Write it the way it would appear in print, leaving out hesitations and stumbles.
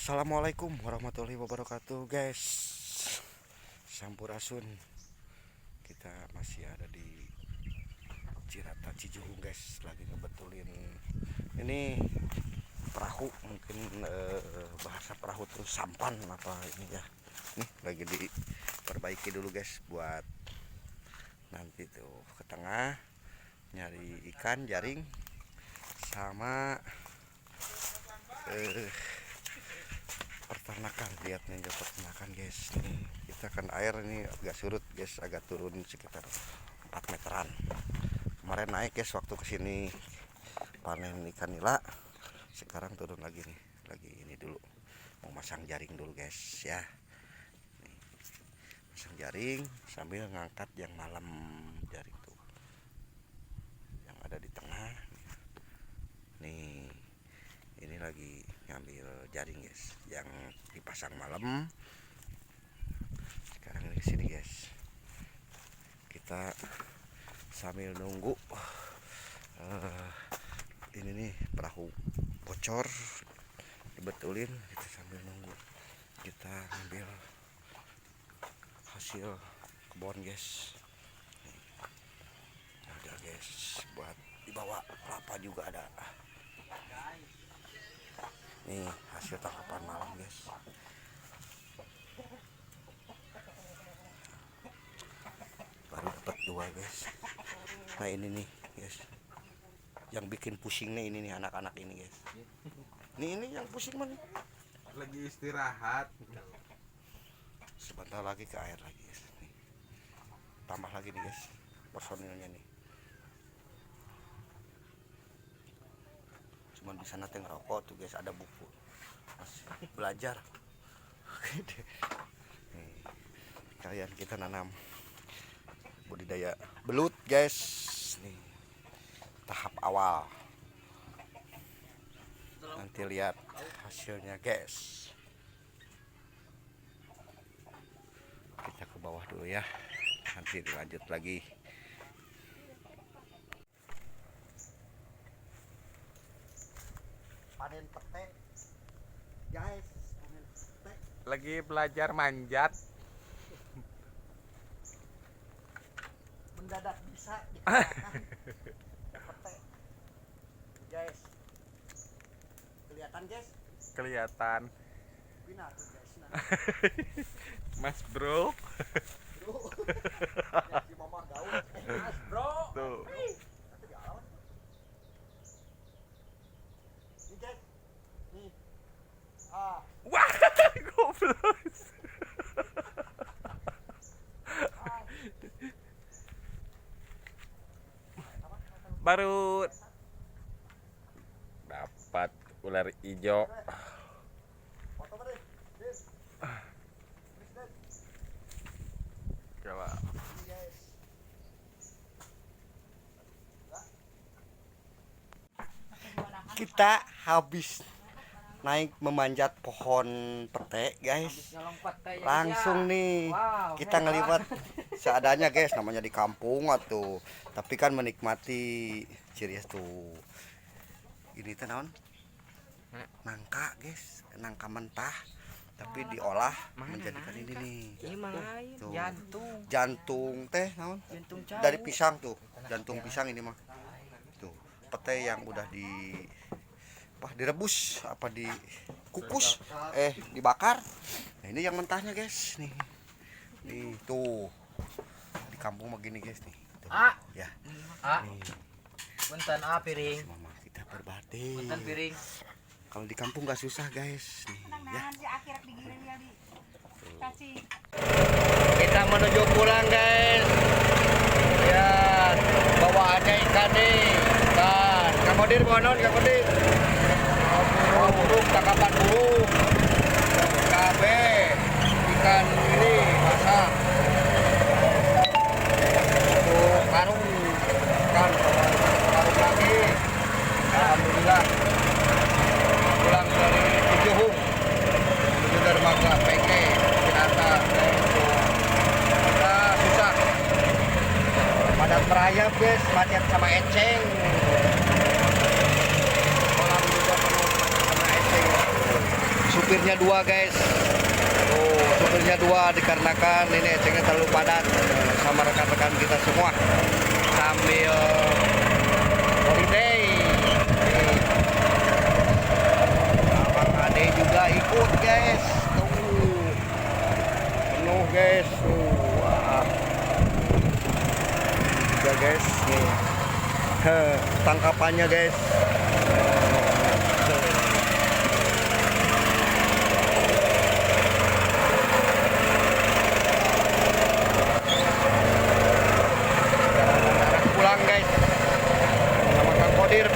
Assalamualaikum warahmatullahi wabarakatuh, guys. Sampurasun. Kita masih ada di Cirata Cijuhung, guys. Lagi ngebetulin ini perahu, mungkin bahasa perahu tuh sampan apa ini ya. Nih lagi diperbaiki dulu, guys, buat nanti tuh ke tengah nyari ikan jaring sama peternakan. Lihat nih peternakan, guys. Nih kita kan air ini agak surut, guys, agak turun sekitar 4 meteran. Kemarin naik, guys, waktu kesini panen ikan nila. Sekarang turun lagi nih, lagi ini dulu mau masang jaring dulu, guys, ya. Nih, masang jaring sambil ngangkat yang malam jaring tuh yang ada di tengah. Nih ini lagi ngambil jaring, guys, yang dipasang malam. Sekarang di sini, guys, kita sambil nunggu ini nih perahu bocor dibetulin. Kita sambil nunggu, kita ambil hasil kebun, guys. Ada, guys, buat dibawa kelapa juga ada. Nih hasil tangkapan malam, guys. Baru dapat 2, guys. Nah ini nih, guys, yang bikin pusingnya ini nih anak-anak ini, guys. Ini yang pusing mana? Lagi istirahat. Sebentar lagi ke air lagi, guys. Nih. Tambah lagi nih, guys, personilnya nih. Cuman bisa nanti ngerokok tuh, guys, ada buku masih belajar. Nih, kalian kita nanam budidaya belut, guys. Nih tahap awal, nanti lihat hasilnya, guys. Kita ke bawah dulu ya, nanti dilanjut lagi. Panen pete, guys, panen pete. Lagi belajar manjat. Mendadak bisa dikatakan pete, guys. Kelihatan, guys? Kelihatan. Bina tuh, guys. Nah. Mas bro. Bro. Jadi mama gaul. Mas bro. Tuh. Nih, guys. Nih. Ah. Wah, goblok. Baru dapat ular hijau. Foto mana? Coba. Ini, guys. Kita habis naik memanjat pohon pete, guys. Langsung nih kita ngeliwat seadanya, guys, namanya di kampung atuh. Tapi kan menikmati cirias tuh. Ini teh naon? Nangka, guys, nangka mentah tapi diolah menjadikan ini nih. Tuh. Jantung teh naon? Dari pisang tuh. Jantung pisang ini mah. Tuh, pete yang udah direbus apa dikukus dibakar. Nah, ini yang mentahnya, guys, nih. Nih tuh. Di kampung begini, guys, nih. Tuh. Ya. Nih. Punten piring. Mama kita berbagi. Punten piring. Kalau di kampung gak susah, guys. Nih, ya. Kita menuju pulang, guys. Ya, bawaannya ikan nih. Kan, Kang Kodir bawa naon, Kang Kodir? Bawa burung, tangkapan burung. KB, ikan ini masak. Untuk karung, kan karung lagi. Alhamdulillah. Pulang dari Cijuhung menuju dermaga PG Cirata. Kita susah padat merayap, guys, macet sama eceng. Kolam juga penuh sama eceng. supirnya dua guys. Tuh, supirnya dua dikarenakan ini ecengnya terlalu padat sama rekan-rekan kita semua sambil holiday. Nih. Abang Ade juga ikut guys. Tuh. Penuh guys. Tuh. Wah. Juga guys nih. Tangkapannya guys. Pulang guys sama Kang Kodir.